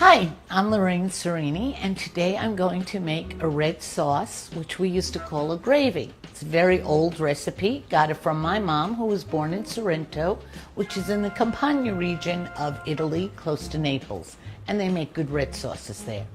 Hi, I'm Lorraine Serini, and today I'm going to make a red sauce, which we used to call a gravy. It's a very old recipe. Got it from my mom, who was born in Sorrento, which is in the Campania region of Italy, close to Naples, and they make good red sauces there.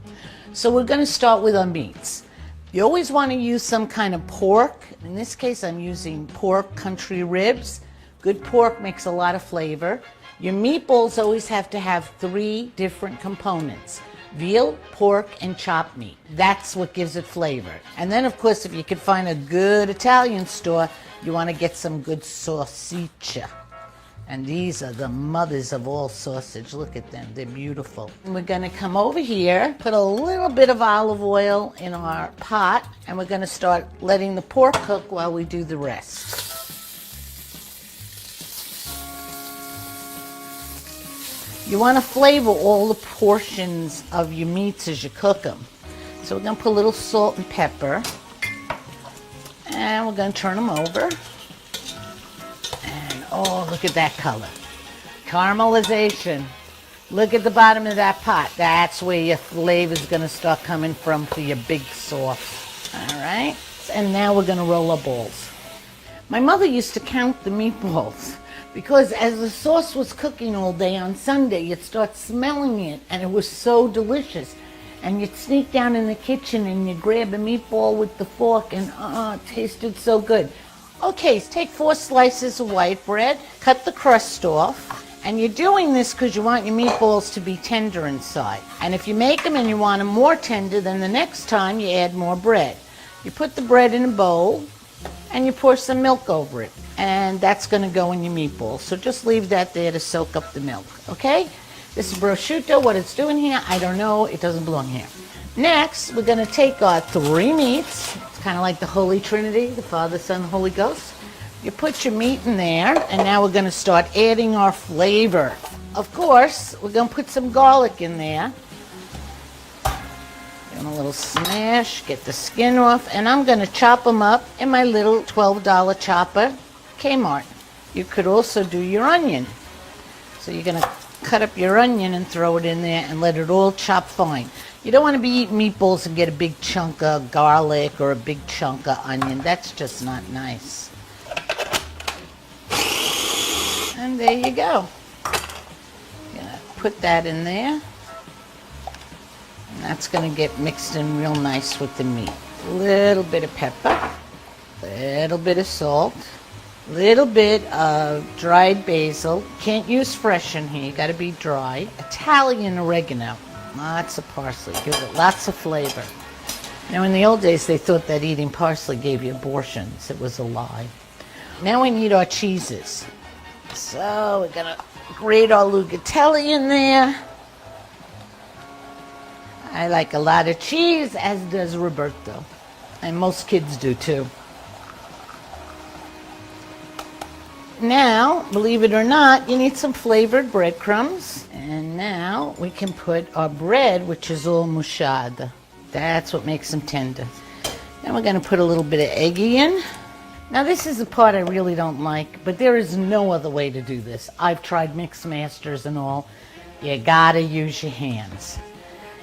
So we're going to start with our meats. You always want to use some kind of pork. In this case, I'm using pork country ribs. Good pork makes a lot of flavor. Your meatballs always have to have 3 different components: veal, pork, and chopped meat. That's what gives it flavor. And then, of course, if you can find a good Italian store, you want to get some good salsiccia. And these are the mothers of all sausage. Look at them, they're beautiful. And we're gonna come over here, put a little bit of olive oil in our pot, and we're gonna start letting the pork cook while we do the rest. You want to flavor all the portions of your meats as you cook them. So we're going to put a little salt and pepper. And we're going to turn them over. And oh, look at that color. Caramelization. Look at the bottom of that pot. That's where your flavor is going to start coming from for your big sauce. All right. And now we're going to roll our balls. My mother used to count the meatballs, because as the sauce was cooking all day on Sunday, you'd start smelling it, and it was so delicious. And you'd sneak down in the kitchen and you'd grab a meatball with the fork, and it tasted so good. Okay, so take 4 slices of white bread, cut the crust off, and you're doing this because you want your meatballs to be tender inside. And if you make them and you want them more tender, then the next time you add more bread. You put the bread in a bowl, and you pour some milk over it. And that's going to go in your meatballs. So just leave that there to soak up the milk, okay? This is prosciutto. What it's doing here, I don't know. It doesn't belong here. Next, we're going to take our 3 meats. It's kind of like the Holy Trinity, the Father, Son, Holy Ghost. You put your meat in there, and now we're going to start adding our flavor. Of course, we're going to put some garlic in there. Give them a little smash, get the skin off, and I'm going to chop them up in my little $12 chopper, Kmart. You could also do your onion. So you're going to cut up your onion and throw it in there and let it all chop fine. You don't want to be eating meatballs and get a big chunk of garlic or a big chunk of onion. That's just not nice. And there you go. You're going to put that in there. And that's going to get mixed in real nice with the meat. A little bit of pepper, a little bit of salt, a little bit of dried basil. Can't use fresh in here, you got to be dry. Italian oregano, lots of parsley, gives it lots of flavor. Now in the old days they thought that eating parsley gave you abortions. It was a lie. Now we need our cheeses. So we're going to grate our Lugatelli in there. I like a lot of cheese, as does Roberto. And most kids do too. Now, believe it or not, you need some flavored breadcrumbs. And now we can put our bread, which is all moussaka. That's what makes them tender. Then we're going to put a little bit of eggy in. Now this is the part I really don't like, but there is no other way to do this. I've tried mix masters and all. You gotta use your hands.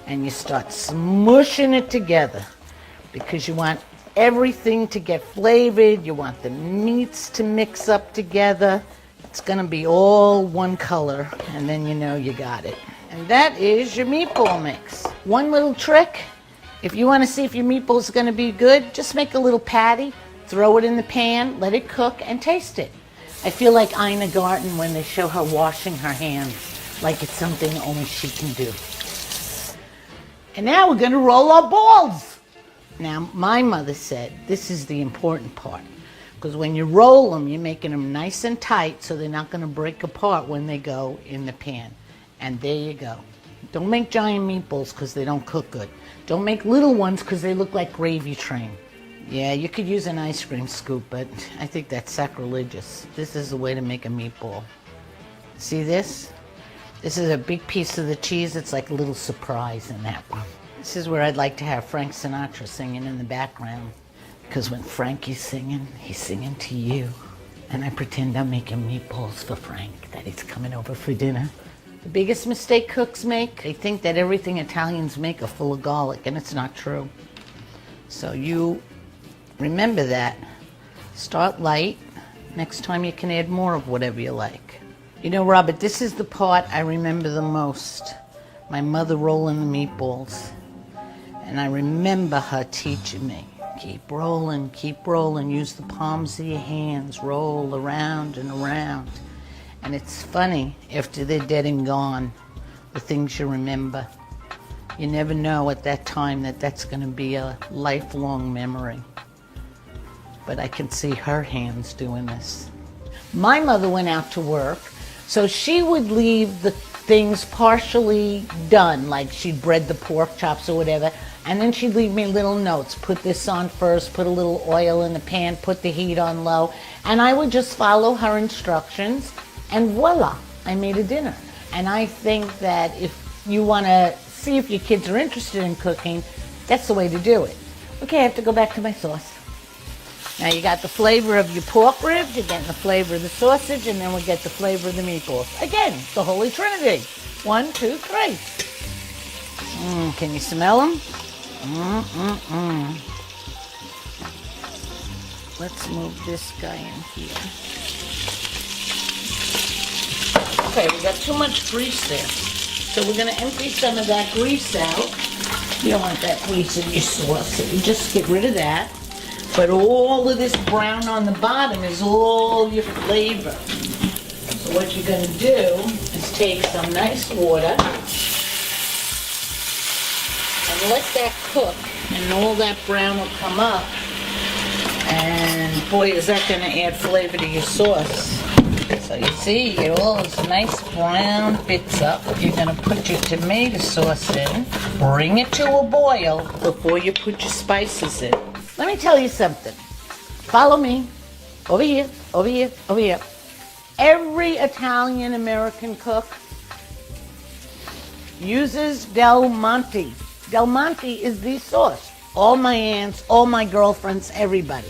And you start smushing it together because you want everything to get flavored. You want the meats to mix up together. It's going to be all one color, and then you know you got it. And that is your meatball mix. One little trick, if you want to see if your meatballs are going to be good, just make a little patty, throw it in the pan, let it cook, and taste it. I feel like Ina Garten when they show her washing her hands, like it's something only she can do. And now we're going to roll our balls. Now, my mother said this is the important part, because when you roll them, you're making them nice and tight so they're not going to break apart when they go in the pan. And there you go. Don't make giant meatballs because they don't cook good. Don't make little ones because they look like gravy train. Yeah, you could use an ice cream scoop, but I think that's sacrilegious. This is the way to make a meatball. See this? This is a big piece of the cheese. It's like a little surprise in that one. This is where I'd like to have Frank Sinatra singing in the background. Because when Frankie's singing, he's singing to you. And I pretend I'm making meatballs for Frank, that he's coming over for dinner. The biggest mistake cooks make, they think that everything Italians make are full of garlic, and it's not true. So you remember that. Start light. Next time you can add more of whatever you like. You know, Robert, this is the part I remember the most. My mother rolling the meatballs. And I remember her teaching me, keep rolling, use the palms of your hands, roll around and around. And it's funny, after they're dead and gone, the things you remember. You never know at that time that that's going to be a lifelong memory. But I can see her hands doing this. My mother went out to work, so she would leave the things partially done, like she'd bread the pork chops or whatever, and then she'd leave me little notes. Put this on first, put a little oil in the pan, put the heat on low, and I would just follow her instructions, and voila, I made a dinner. And I think that if you want to see if your kids are interested in cooking, that's the way to do it. Okay, I have to go back to my sauce. Now you got the flavor of your pork ribs, you're getting the flavor of the sausage, and then we get the flavor of the meatballs. Again, the Holy Trinity. 1, 2, 3. Can you smell them? Let's move this guy in here. Okay, we got too much grease there. So we're going to empty some of that grease out. You don't want that grease in your sauce, so you just get rid of that. But all of this brown on the bottom is all your flavor. So what you're going to do is take some nice water and let that cook, and all that brown will come up. And boy, is that going to add flavor to your sauce. So you see, you get all those nice brown bits up. You're going to put your tomato sauce in. Bring it to a boil before you put your spices in. Let me tell you something. Follow me. Over here, over here, over here. Every Italian-American cook uses Del Monte. Del Monte is the sauce. All my aunts, all my girlfriends, everybody.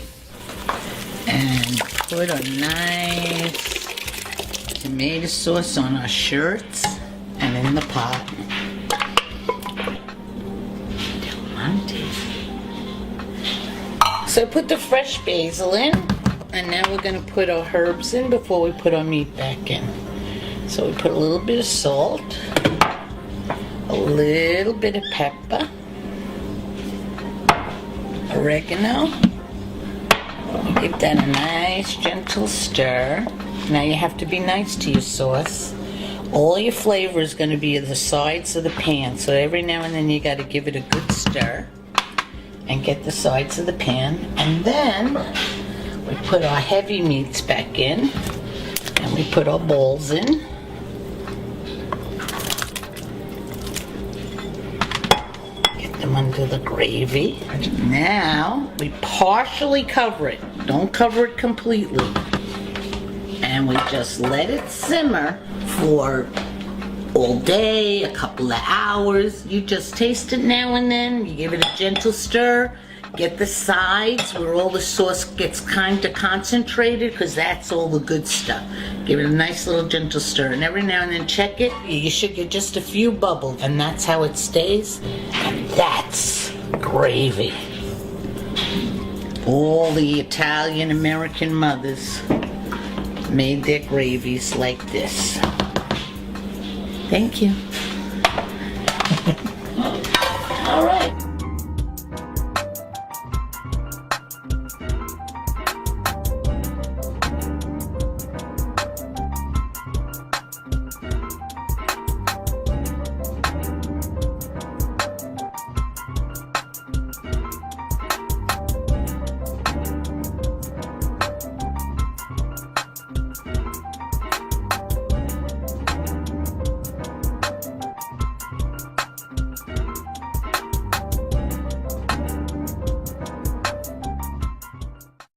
And put a nice tomato sauce on our shirts and in the pot. Del Monte. So put the fresh basil in, and now we're going to put our herbs in before we put our meat back in. So we put a little bit of salt, a little bit of pepper, oregano. Give that a nice gentle stir. Now you have to be nice to your sauce. All your flavor is going to be at the sides of the pan, so every now and then you got to give it a good stir and get the sides of the pan. And then we put our heavy meats back in, and we put our balls in. Get them under the gravy. Now we partially cover it. Don't cover it completely. And we just let it simmer for all day, a couple of hours. You just taste it now and then. You give it a gentle stir. Get the sides where all the sauce gets kind of concentrated, because that's all the good stuff. Give it a nice little gentle stir, and every now and then check it. You should get just a few bubbles, and that's how it stays. And that's gravy. All the Italian American mothers made their gravies like this. Thank you.